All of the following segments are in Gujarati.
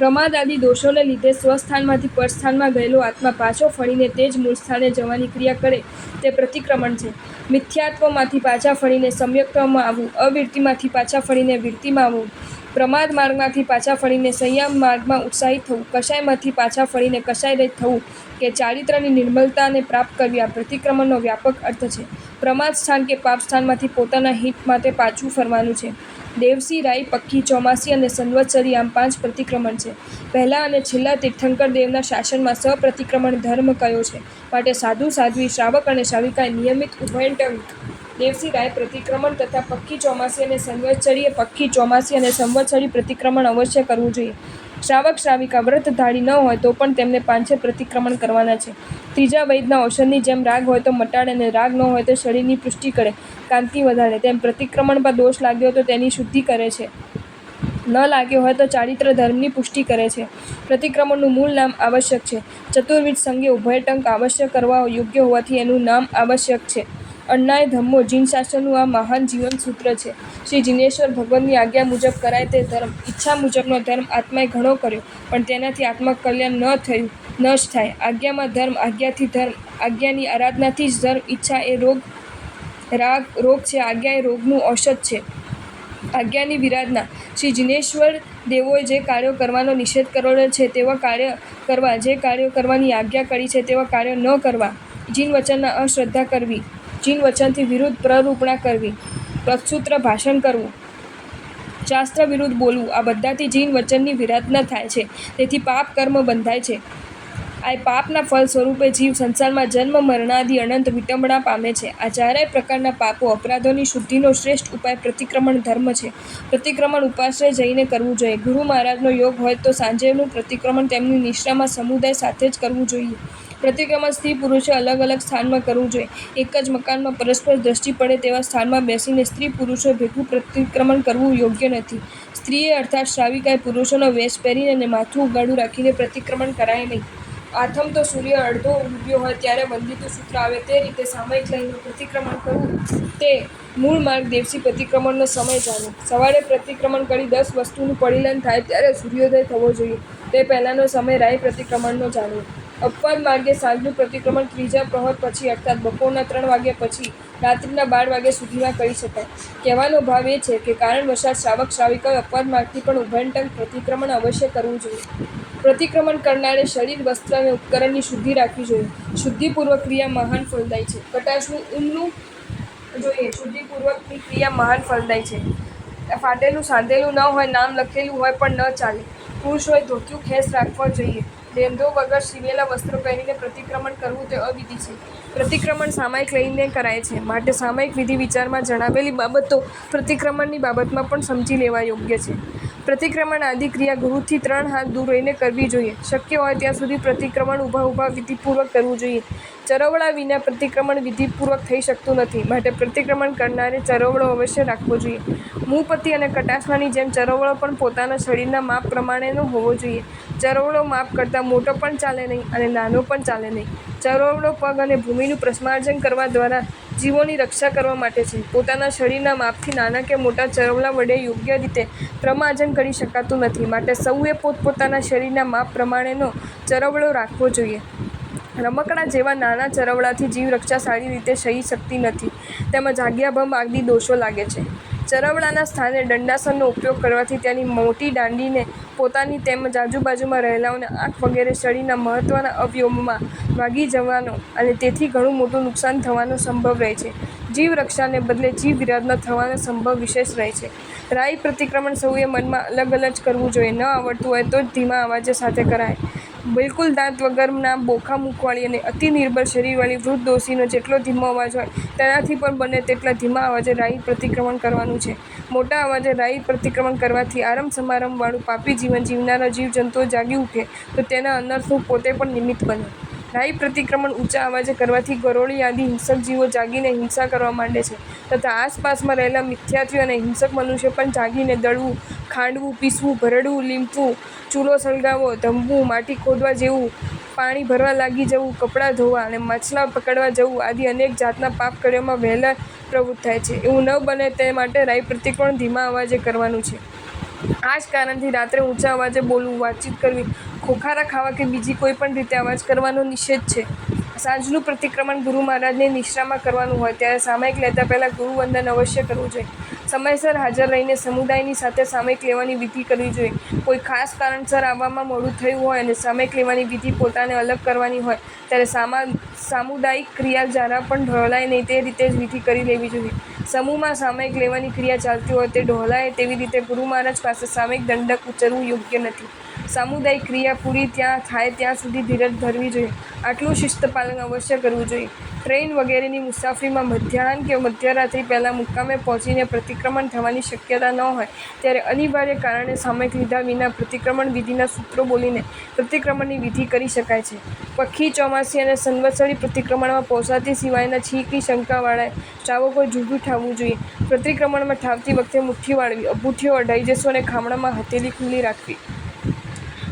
પ્રમાદ આદિ દોષોને લીધે સ્વસ્થાનમાંથી પરસ્થાનમાં ગયેલો આત્મા પાછો ફરીને તે જ મૂળ સ્થાને જવાની ક્રિયા કરે તે પ્રતિક્રમણ છે. મિથ્યાત્વમાંથી પાછા ફરીને સમ્યક્ત્વમાં આવવું, અવિરતિમાંથી પાછા ફરીને વિરતિમાં આવવું, પ્રમાદ માર્ગમાંથી પાછા ફરીને સંયમ માર્ગમાં ઉત્સાહિત થવું, કષાયમાંથી પાછા ફરીને કષાયરહિત થવું કે ચારિત્ર્યની નિર્મલતાને પ્રાપ્ત કરવી આ પ્રતિક્રમણનો વ્યાપક અર્થ છે. પ્રમાદ સ્થાન કે પાપ સ્થાનમાંથી પોતાના હિત માટે પાછું ફરવાનું છે. દેવસી, રાઈ, પક્કી, ચોમાસી અને સંવત્સરી આમ 5 પ્રતિક્રમણ છે. પહેલા અને છેલ્લા તીર્થંકર દેવના શાસનમાં સપ્રતિક્રમણ ધર્મ કયો છે. માટે સાધુ, સાધ્વી, શ્રાવક અને શ્રાવિકાએ નિયમિત ઉભયટંક દેવસી, રાય પ્રતિક્રમણ તથા પક્કી, ચોમાસી અને સંવત્સરીય પક્કી, ચોમાસી અને સંવત્સરી પ્રતિક્રમણ અવશ્ય કરવું જોઈએ. શ્રાવક, શ્રાવિકા વ્રતધારી ન હોય તો પણ તેમને 5 પ્રતિક્રમણ કરવાના છે. ત્રીજા વૈદના ઔષધની જેમ રાગ હોય તો મટાડે અને રાગ ન હોય તો શરીરની પુષ્ટિ કરે, કાંતિ વધારે, તેમ પ્રતિક્રમણ પર દોષ લાગ્યો તો તેની શુદ્ધિ કરે છે. ન લાગ્યો હોય તો ચારિત્ર ધર્મની પુષ્ટિ કરે છે. પ્રતિક્રમણનું મૂળ નામ આવશ્યક છે. ચતુર્વિધ સંગે ઉભયટંક આવશ્યક કરવા યોગ્ય હોવાથી એનું નામ આવશ્યક છે. અન્નાય ધમ્મો જીનશાસ્ત્રનું આ મહાન જીવન સૂત્ર છે. શ્રી જિનેશ્વર ભગવંતની આજ્ઞા મુજબ કરાય તે ધર્મ. ઈચ્છા મુજબનો ધર્મ આત્માએ ઘણો કર્યો, પણ તેનાથી આત્મકલ્યાણ ન થયું, ન જ થાય. આજ્ઞામાં ધર્મ, આજ્ઞાથી ધર્મ, આજ્ઞાની આરાધનાથી જ ધર્મ. ઈચ્છા એ રોગ છે, આજ્ઞા એ રોગનું ઔષધ છે. આજ્ઞાની વિરાધના. શ્રી જિનેશ્વર દેવોએ જે કાર્યો કરવાનો નિષેધ કરેલો છે તેવા કાર્ય કરવા, જે કાર્યો કરવાની આજ્ઞા કરી છે તેવા કાર્યો ન કરવા, જીન વચનના અશ્રદ્ધા કરવી, જીન વચનથી વિરુદ્ધ પ્રરૂપણા કરવી, પ્રત્સૂત્ર ભાષણ કરવું, શાસ્ત્ર વિરુદ્ધ બોલવું, આ બધાથી જીન વચનની વિરાધના થાય છે. તેથી પાપ કર્મ બંધાય છે. આ પાપના ફળ સ્વરૂપે જીવ સંસારમાં જન્મ મરણાદિ અનંત વિટંબણા પામે છે. આ ચારેય પ્રકારના પાપો અપરાધોની શુદ્ધિનો શ્રેષ્ઠ ઉપાય પ્રતિક્રમણ ધર્મ છે. પ્રતિક્રમણ ઉપાશ્રય જઈને કરવું જોઈએ. ગુરુ મહારાજનો યોગ હોય તો સાંજેનું પ્રતિક્રમણ તેમની નિષ્ઠામાં સમુદાય સાથે જ કરવું જોઈએ. પ્રતિક્રમણ સ્ત્રી પુરુષે અલગ અલગ સ્થાનમાં કરવું જોઈએ. એક જ મકાનમાં પરસ્પર દ્રષ્ટિ પડે તેવા સ્થાનમાં બેસીને સ્ત્રી પુરુષો ભેગું પ્રતિક્રમણ કરવું યોગ્ય નથી. સ્ત્રીએ અર્થાત શ્રાવિકાએ પુરુષોનો વેશ પહેરીને અને માથું ઉગાડું રાખીને પ્રતિક્રમણ કરાય નહીં. આથમ તો સૂર્ય અડધો ઉગ્યો હોય ત્યારે વંદિતું સૂત્ર આવે તે રીતે સામયિક લઈને પ્રતિક્રમણ કરવું તે મૂળ માર્ગ. દેવસી પ્રતિક્રમણનો સમય જાણો. સવારે પ્રતિક્રમણ કરી 10 વસ્તુનું પરિલન થાય ત્યારે સૂર્યોદય થવો જોઈએ. તે પહેલાંનો સમય રાય પ્રતિક્રમણનો જાણવો. અપવાદ માર્ગે સાંજનું પ્રતિક્રમણ ત્રીજા પ્રહર પછી અર્થાત બપોરના 3 વાગ્યા પછી રાત્રિના 12 વાગ્યા સુધીમાં કરી શકાય. કહેવાનો ભાવ એ છે કે કારણવશાત શ્રાવક શ્રાવિકાએ અપવાદ માર્ગથી પણ ઉભયટંક પ્રતિક્રમણ અવશ્ય કરવું જોઈએ. પ્રતિક્રમણ કરનારે શરીર, વસ્ત્ર અને ઉપકરણની શુદ્ધિ રાખવી જોઈએ. શુદ્ધિપૂર્વક ક્રિયા મહાન ફલદાયી છે. કટાશનું ઊનનું જોઈએ. શુદ્ધિપૂર્વકની ક્રિયા મહાન ફલદાયી છે. ફાટેલું સાંધેલું ન હોય, નામ લખેલું હોય પણ ન ચાલે. પુરુષોએ ધોતિયું ખેસ રાખવા જોઈએ. લેંધો વગર સીવેલા વસ્ત્રો પહેરીને પ્રતિક્રમણ કરવું તે અવિધિ છે. પ્રતિક્રમણ સામયિક લઈને કરાય છે. માટે સામયિક વિધિ વિચારમાં જણાવેલી બાબતો પ્રતિક્રમણની બાબતમાં પણ સમજી લેવા યોગ્ય છે. પ્રતિક્રમણ આદિ ક્રિયા ગુરુથી 3 હાથ દૂર રહીને કરવી જોઈએ. શક્ય હોય ત્યાં સુધી પ્રતિક્રમણ ઊભા વિધિપૂર્વક કરવું જોઈએ. ચરવડા વિના પ્રતિક્રમણ વિધિપૂર્વક થઈ શકતું નથી. માટે પ્રતિક્રમણ કરનારે ચરવડો અવશ્ય રાખવો જોઈએ. મુપતિ અને કટાસવાની જેમ ચરવડો પણ પોતાના શરીરના માપ પ્રમાણેનો હોવો જોઈએ. ચરવડો માપ કરતાં મોટો પણ ચાલે નહીં અને નાનો પણ ચાલે નહીં. ચરવડો પગ અને ભૂમિનું પ્રસ્માર્જન કરવા દ્વારા જીવોની રક્ષા કરવા માટે છે. પોતાના શરીરના માપથી નાના કે મોટા ચરવડા વડે યોગ્ય રીતે પ્રમાર્જન કરી શકાતું નથી. માટે સૌએ પોતપોતાના શરીરના માપ પ્રમાણેનો ચરવડો રાખવો જોઈએ. રમકડા જેવા નાના ચરવડાથી જીવ રક્ષા સારી રીતે થઈ શકતી નથી. તેમજ આજ્ઞાભંગ આદિ દોષો લાગે છે. ચરવડાના સ્થાને દંડાસનનો ઉપયોગ કરવાથી તેની મોટી દાંડીને પોતાની તેમજ આજુબાજુમાં રહેલાઓને આંખ વગેરે શરીરના મહત્ત્વના અવયવોમાં વાગી જવાનો અને તેથી ઘણું મોટું નુકસાન થવાનો સંભવ રહે છે. જીવ રક્ષાને બદલે જીવ વિરાધના થવાનો સંભવ વિશેષ રહે છે. રાઈ પ્રતિક્રમણ સૌએ મનમાં અલગ અલગ કરવું જોઈએ. ન આવડતું હોય તો જ ધીમા અવાજે સાથે કરાય. બિલકુલ દાંત વગરના બોખા મુખવાળી અને અતિ નિર્બળ શરીરવાળી વૃદ્ધ ડોશીનો જેટલો ધીમો અવાજ હોય તેનાથી પણ બને તેટલા ધીમા અવાજે રાઈ પ્રતિક્રમણ કરવાનું છે. મોટા અવાજે રાઈ પ્રતિક્રમણ કરવાથી આરંભ સમારંભવાળું પાપી જીવન જીવનારા જીવજંતુઓ જાગી ઉઠે તો તેના અનર્થનું પોતે પણ નિમિત્ત બને. રાઈ પ્રતિક્રમણ ઊંચા અવાજે કરવાથી ગરોળી આદિ હિંસક જીવો જાગીને હિંસા કરવા માંડે છે તથા આસપાસમાં રહેલા મિથ્યાત્વી અને હિંસક મનુષ્ય પણ જાગીને દળવું, ખાંડવું, પીસવું, ભરડવું, લીંપવું, ચૂલો સળગાવવો, ધમવું, માટી ખોદવા જેવું, પાણી ભરવા લાગી જવું, કપડાં ધોવા અને માછલા પકડવા જવું આદિ અનેક જાતના પાપ કાર્યોમાં વહેલા પ્રવૃત્ત થાય છે. એવું ન બને તે માટે રાઈ પ્રતિક્રમણ ધીમા અવાજે કરવાનું છે. આ જ કારણથી રાત્રે ઊંચા અવાજે બોલવું, વાતચીત કરવી, ખોખારા ખાવા કે બીજી કોઈ પણ રીતે અવાજ કરવાનો નિષેધ છે. સાંજનું પ્રતિક્રમણ ગુરુ મહારાજની નિશ્રામાં કરવાનું હોય ત્યારે સામયિક લેતા પહેલાં ગુરુવંદન અવશ્ય કરવું જોઈએ. સમયસર હાજર રહીને સમુદાયની સાથે સામયિક લેવાની વિધિ કરવી જોઈએ. કોઈ ખાસ કારણસર આવવામાં મોડું થયું હોય અને સામયિક લેવાની વિધિ પોતાને અલગ કરવાની હોય ત્યારે સામુદાયિક ક્રિયા જરા પણ ઢોલાય નહીં તે રીતે જ વિધિ કરી લેવી જોઈએ. સમૂહમાં સામયિક લેવાની ક્રિયા ચાલતી હોય તે ઢોલાય તેવી રીતે ગુરુ મહારાજ પાસે સામયિક દંડક ઉચ્ચરવું યોગ્ય નથી. સામુદાયિક ક્રિયા પૂરી થાય ત્યાં સુધી ધીરજ ધરવી જોઈએ. આટલું શિસ્ત પાલન અવશ્ય કરવું જોઈએ. ટ્રેન વગેરેની મુસાફરીમાં મધ્યાહન કે મધ્યરાત્રિ પહેલાં મુક્કામે પહોંચીને પ્રતિક્રમણ થવાની શક્યતા ન હોય ત્યારે અનિવાર્ય કારણે સામયિક લીધા વિના પ્રતિક્રમણ વિધિના સૂત્રો બોલીને પ્રતિક્રમણની વિધિ કરી શકાય છે. પખી, ચોમાસી અને સંવત્સરી પ્રતિક્રમણમાં પહોંચાતી સિવાયના છીંકની શંકાવાળાએ શ્રાવકોએ જૂઠું ઠાવવું જોઈએ. પ્રતિક્રમણમાં ઠાવતી વખતે મુઠ્ઠી વાળવી, અભૂઠીઓ અઢાઈ જશું અને ખામણામાં હથેળી ખુલ્લી રાખવી.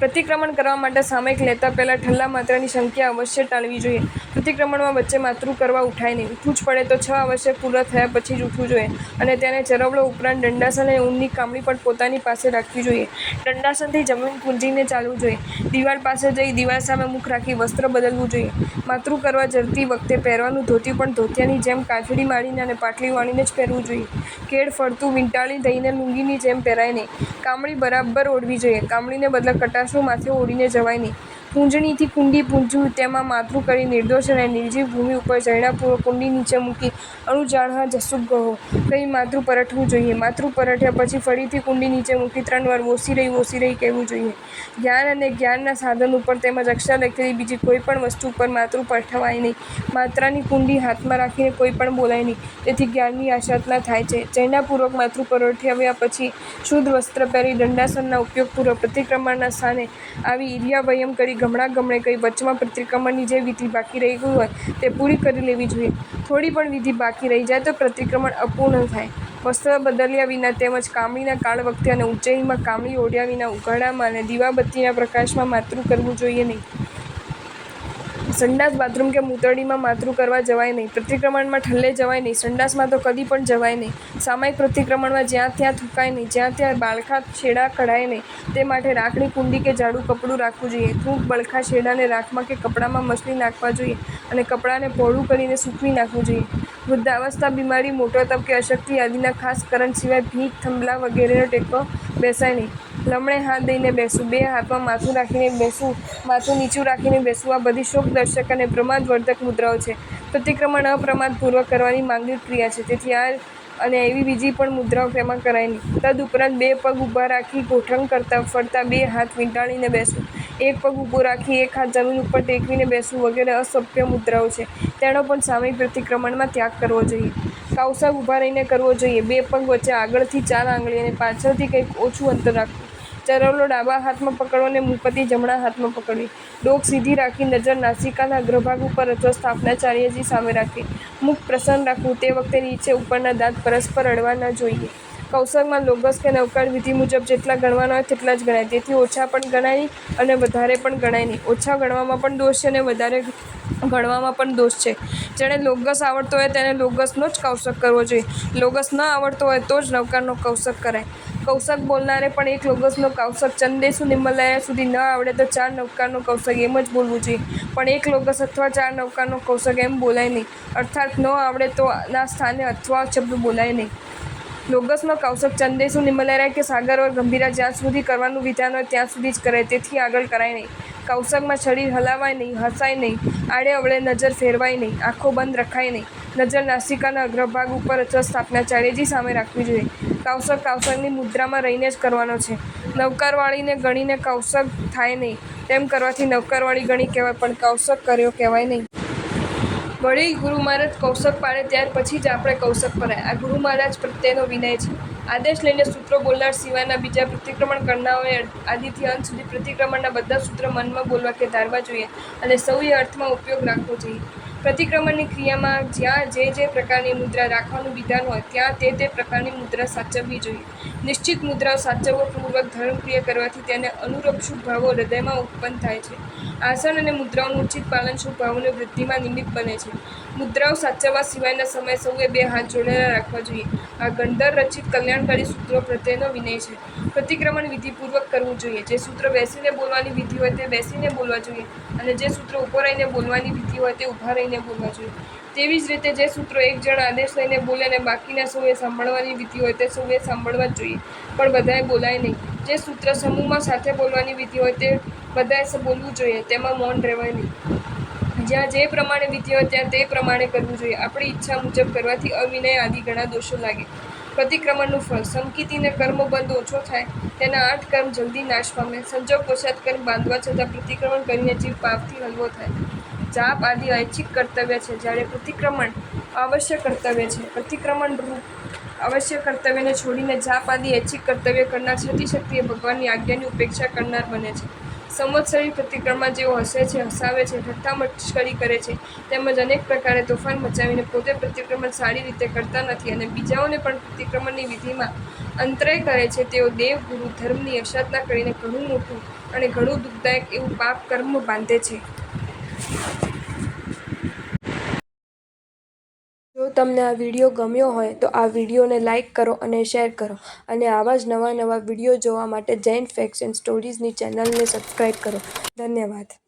પ્રતિક્રમણ કરવા માટે સામયિક લેતા પહેલાં ઠલ્લા માત્રાની સંખ્યા અવશ્ય ટાળવી જોઈએ. પ્રતિક્રમણમાં વચ્ચે માતરું કરવા ઉઠાય નહીં. ઉઠવું જ પડે તો 6 આવશ્યક પૂરા થયા પછી જ ઉઠવું જોઈએ અને તેને ચરવડો ઉપરાંત દંડાસન અને ઊનની કામળી પણ પોતાની પાસે રાખવી જોઈએ. દંડાસનથી જમીન કૂંજીને ચાલવું જોઈએ. દિવાલ પાસે જઈ દિવાલ સામે મુખ રાખી વસ્ત્ર બદલવું જોઈએ. માતરું કરવા જતી વખતે પહેરવાનું ધોતિયું પણ ધોતિયાની જેમ કાઠડી મારીને અને પાટલી વાળીને જ પહેરવું જોઈએ. કેડ ફરતું વીંટાળી દઈને લુંગીની જેમ પહેરાય નહીં. કામળી બરાબર ઓઢવી જોઈએ. કામળીને બદલે કટાશનું માથે ઓઢીને જવાય નહીં. પૂંજણીથી કુંડી પૂંજવું, તેમાં માતરું કરી નિર્દોષ અને નિર્જીવ ભૂમિ ઉપર જયણાપૂર્વક કુંડી નીચે મૂકી અણુજાણહા જસુક કહો કહી માતરું પરઠવું જોઈએ. માતરું પરઠ્યા પછી ફરીથી કુંડી નીચે મૂકી 3 વાર વોસી રહી કહેવું જોઈએ. જ્ઞાન અને જ્ઞાનના સાધન ઉપર તેમજ અક્ષર લખેલી બીજી કોઈ પણ વસ્તુ ઉપર માતરું પરઠવાય નહીં. માત્રાની કુંડી હાથમાં રાખીને કોઈ પણ બોલાય નહીં. તેથી જ્ઞાનની આશાતના થાય છે. જયણાપૂર્વક માતરું પરઠવ્યા પછી શુદ્ધ વસ્ત્ર પહેરી દંડાસનના ઉપયોગપૂર્વક પ્રતિક્રમણના સ્થાને આવી ઈર્યાવયમ કરી ગમણા કહી વચમાં પ્રતિક્રમણની જે વિધિ બાકી રહી ગઈ હોય તે પૂરી કરી લેવી જોઈએ. થોડી પણ વિધિ બાકી રહી જાય તો પ્રતિક્રમણ અપૂર્ણ થાય. વસ્ત્ર બદલ્યા વિના તેમજ કામળીના કાળ વખતે અને ઉજ્જૈનમાં કામળી ઓઢ્યા વિના ઉઘાડામાં અને દીવાબત્તીના પ્રકાશમાં માતરું કરવું જોઈએ નહીં. સંડાસ, બાથરૂમ કે મૂતરડીમાં માતરું કરવા જવાય નહીં. પ્રતિક્રમણમાં ઠલ્લે જવાય નહીં. સંડાસમાં તો કદી પણ જવાય નહીં. સામયિક પ્રતિક્રમણમાં જ્યાં ત્યાં થૂંકાય નહીં. જ્યાં ત્યાં બાળખા છેડા કઢાય નહીં. તે માટે રાખની કુંડી કે જાડું કપડું રાખવું જોઈએ. થૂંક, બળખા છેડાને રાખમાં કે કપડામાં મસળી નાખવા જોઈએ અને કપડાને પહોળું કરીને સૂકવી નાખવું જોઈએ. વૃદ્ધાવસ્થા, બીમારી, મોટો તપ કે અશક્તિ આદિના ખાસ કારણ સિવાય ભીખ, થંભલા વગેરેનો ટેકો બેસાય નહીં. લમણે હાથ દઈને બેસવું, 2 હાથમાં માથું રાખીને બેસવું, માથું નીચું રાખીને બેસવું આ બધી શોકદર્શક અને પ્રમાદવર્ધક મુદ્રાઓ છે. પ્રતિક્રમણ અપ્રમાદપૂર્વક કરવાની માંગલિક ક્રિયા છે. તેથી અને એવી બીજી પણ મુદ્રાઓ તેમાં કરાય નહીં. તદુપરાંત 2 પગ ઊભા રાખી ગોઠણ કરતા ફરતા 2 હાથ વીંટાળીને બેસવું, 1 પગ ઊભો રાખી 1 હાથ જમીન ઉપર ટેકવીને બેસવું વગેરે અસભ્ય મુદ્રાઓ છે. તેનો પણ સામયિક પ્રતિક્રમણમાં ત્યાગ કરવો જોઈએ. કૌશક ઊભા રહીને કરવો જોઈએ. 2 પગ વચ્ચે આગળથી 4 આંગળી અને પાછળથી કંઈક ઓછું અંતર રાખવું. ચરવલો ડાબા હાથમાં પકડવો અને મુપત્તિ જમણા હાથમાં પકડવી. ડોક સીધી રાખી નજર નાસિકાના અગ્રભાગ ઉપર અથવા સ્થાપનાચાર્યજી સામે રાખવી. મુખ પ્રસન્ન રાખવું. તે વખતે નીચે ઉપરના દાંત પરસ્પર અડવા ન જોઈએ. કૌશકમાં લોગસ કે નવકાર વિધિ મુજબ જેટલા ગણવાના હોય તેટલા જ ગણાય. તેથી ઓછા પણ ગણાય નહીં અને વધારે પણ ગણાય નહીં. ઓછા ગણવામાં પણ દોષ છે અને વધારે ગણવામાં પણ દોષ છે. જેણે લોગસ આવડતો હોય તેને લોગસનો જ કૌશક કરવો જોઈએ. લોગસ ન આવડતો હોય તો જ નવકારનો કૌશક કરાય. કૌશક બોલનારે પણ 1 લોગસનો કૌશક ચંદેસુ નિમલાયા સુધી ન આવડે તો 4 નવકારનો કૌશક એમ જ બોલવું જોઈએ. પણ 1 લોગસ અથવા 4 નવકારનો કૌશક એમ બોલાય નહીં. અર્થાત ન આવડે તો ના સ્થાને અથવા શબ્દ બોલાય નહીં. લોગસનો કૌશક ચંદેસુ નિમલાયા કે સાગર ઓર ગંભીરા જ્યાં સુધી કરવાનું વિધાન હોય ત્યાં સુધી જ કરાય. તેથી આગળ કરાય નહીં. કૌશકમાં શરીર હલાવાય નહીં, હસાય નહીં, આડે અવળે નજર ફેરવાય નહીં, આંખો બંધ રખાય નહીં. નજર નાસિકાના અગ્રભાગ ઉપર અથવા સ્થાપનાચાર્યજી સામે રાખવી જોઈએ. કૌશકની મુદ્રામાં રહીને જ કરવાનો છે. નવકારવાળીને ગણીને કૌશક થાય નહીં. તેમ કરવાથી નવકારવાળી ગણી કહેવાય પણ કૌશક કર્યો કહેવાય નહીં. વળી ગુરુ મહારાજ કૌશક પાડે ત્યાર પછી જ આપણે કૌશક પરાય. આ ગુરુ મહારાજ પ્રત્યેનો વિનય છે. આદેશ લઈને સૂત્રો બોલનાર સિવાયના બીજા પ્રતિક્રમણ કરનારાઓએ આદિથી અંત સુધી પ્રતિક્રમણના બધા સૂત્ર મનમાં બોલવા કે ધારવા જોઈએ અને સૌએ અર્થમાં ઉપયોગ રાખવો જોઈએ. પ્રતિક્રમણની ક્રિયામાં જ્યાં જે પ્રકારની મુદ્રા રાખવાનું વિધાન હોય ત્યાં તે પ્રકારની મુદ્રા સાચવવી જોઈએ. નિશ્ચિત મુદ્રાઓ સાચવપૂર્વક ધર્મક્રિયા કરવાથી તેને અનુરૂપ શુભ ભાવો હૃદયમાં ઉત્પન્ન થાય છે. આસન અને મુદ્રાઓનું ઉચિત પાલન શુભ ભાવોની વૃદ્ધિમાં નિમિત્ત બને છે. મુદ્રાઓ સાચવવા સિવાયના સમયે સૌએ 2 હાથ જોડેલા રાખવા જોઈએ. આ ગણધર રચિત કલ્યાણકારી સૂત્રો પ્રત્યેનો વિનય છે. પ્રતિક્રમણ વિધિપૂર્વક કરવું જોઈએ. જે સૂત્ર બેસીને બોલવાની વિધિ હોય તે બેસીને બોલવા જોઈએ અને જે સૂત્ર ઊભો રહીને બોલવાની વિધિ હોય તે ઊભા રહીને બોલવા જોઈએ. તેવી જ રીતે જે સૂત્રો એક જણ આદેશ લઈને બોલે અને બાકીના સૌએ સાંભળવાની વિધિ હોય તે સૌએ સાંભળવા જ જોઈએ, પણ બધાએ બોલાય નહીં. જે સૂત્ર સમૂહમાં સાથે બોલવાની વિધિ હોય તે બધાએ બોલવું જોઈએ, તેમાં મૌન રહેવાય નહીં. જ્યાં જે પ્રમાણે વિધિ હોય ત્યાં તે પ્રમાણે કરવું જોઈએ. આપણી ઈચ્છા મુજબ કરવાથી અવિનય આદિ ઘણા દોષો લાગે. પ્રતિક્રમણનું ફળ: સમકિતીને કર્મબંધ ઓછો થાય, તેના 8 કર્મ જલ્દી નાશ પામે. સંજોગ વશાત કર્મ બાંધવા છતાં પ્રતિક્રમણ કરીને જીવ પાપથી હલવો થાય. જાપ આદિ ઐચ્છિક કર્તવ્ય છે, જ્યારે પ્રતિક્રમણ આવશ્યક કર્તવ્ય છે. પ્રતિક્રમણ રૂપ આવશ્યક કર્તવ્યને છોડીને જાપ આદિ ઐચ્છિક કર્તવ્ય કરનાર છતી ભગવાનની આજ્ઞાની ઉપેક્ષા કરનાર બને છે. સંવત્સરી પ્રતિક્રમણ જેઓ હસે છે, હસાવે છે, ઠઠ્ઠા મશ્કરી કરે છે, તેમજ અનેક પ્રકારે તોફાન મચાવીને પોતે પ્રતિક્રમણ સારી રીતે કરતા નથી અને બીજાઓને પણ પ્રતિક્રમણની વિધિમાં અંતરાય કરે છે, તેઓ દેવ, ગુરુ, ધર્મની અસાધના કરીને ઘણું મોટું અને ઘણું દુઃખદાયક એવું પાપ કર્મ બાંધે છે. જો તમને આ વિડીયો ગમ્યો હોય તો આ વિડીયોને લાઇક કરો અને શેર કરો અને આવા જ નવા વિડીયો જોવા માટે જૈન ફેક્ટ્સ એન્ડ સ્ટોરીઝની ચેનલને સબસ્ક્રાઈબ કરો. ધન્યવાદ.